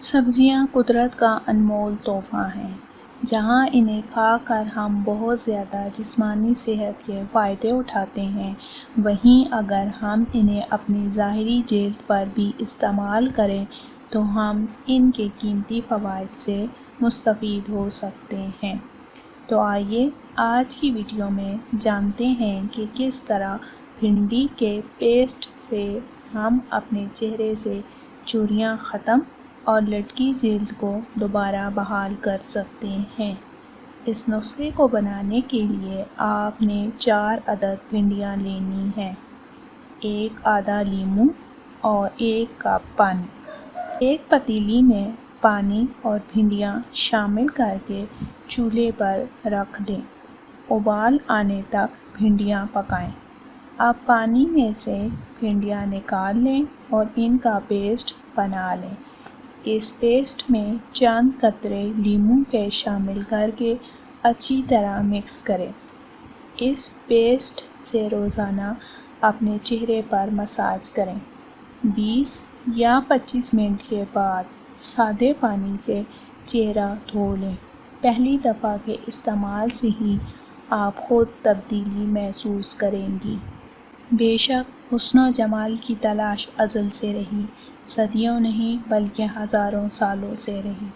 سبزیاں قدرت کا انمول تحفہ ہیں۔ جہاں انہیں کھا کر ہم بہت زیادہ جسمانی صحت کے فائدے اٹھاتے ہیں، وہیں اگر ہم انہیں اپنی ظاہری جلد پر بھی استعمال کریں تو ہم ان کے قیمتی فوائد سے مستفید ہو سکتے ہیں۔ تو آئیے آج کی ویڈیو میں جانتے ہیں کہ کس طرح بھنڈی کے پیسٹ سے ہم اپنے چہرے سے جھریاں ختم اور لٹکی جلد کو دوبارہ بحال کر سکتے ہیں۔ اس نسخے کو بنانے کے لیے آپ نے 4 عدد بھنڈیاں لینی ہیں، 1 آدھا لیموں اور 1 کپ پانی۔ ایک پتیلی میں پانی اور بھنڈیاں شامل کر کے چولہے پر رکھ دیں۔ ابال آنے تک بھنڈیاں پکائیں۔ اب پانی میں سے بھنڈیاں نکال لیں اور ان کا پیسٹ بنا لیں۔ اس پیسٹ میں چند قطرے لیموں کے شامل کر کے اچھی طرح مکس کریں۔ اس پیسٹ سے روزانہ اپنے چہرے پر مساج کریں۔ 20 یا 25 منٹ کے بعد سادے پانی سے چہرہ دھو لیں۔ پہلی دفعہ کے استعمال سے ہی آپ خود تبدیلی محسوس کریں گی۔ بے شک حسن و جمال کی تلاش ازل سے رہی، صدیوں نہیں بلکہ ہزاروں سالوں سے رہی۔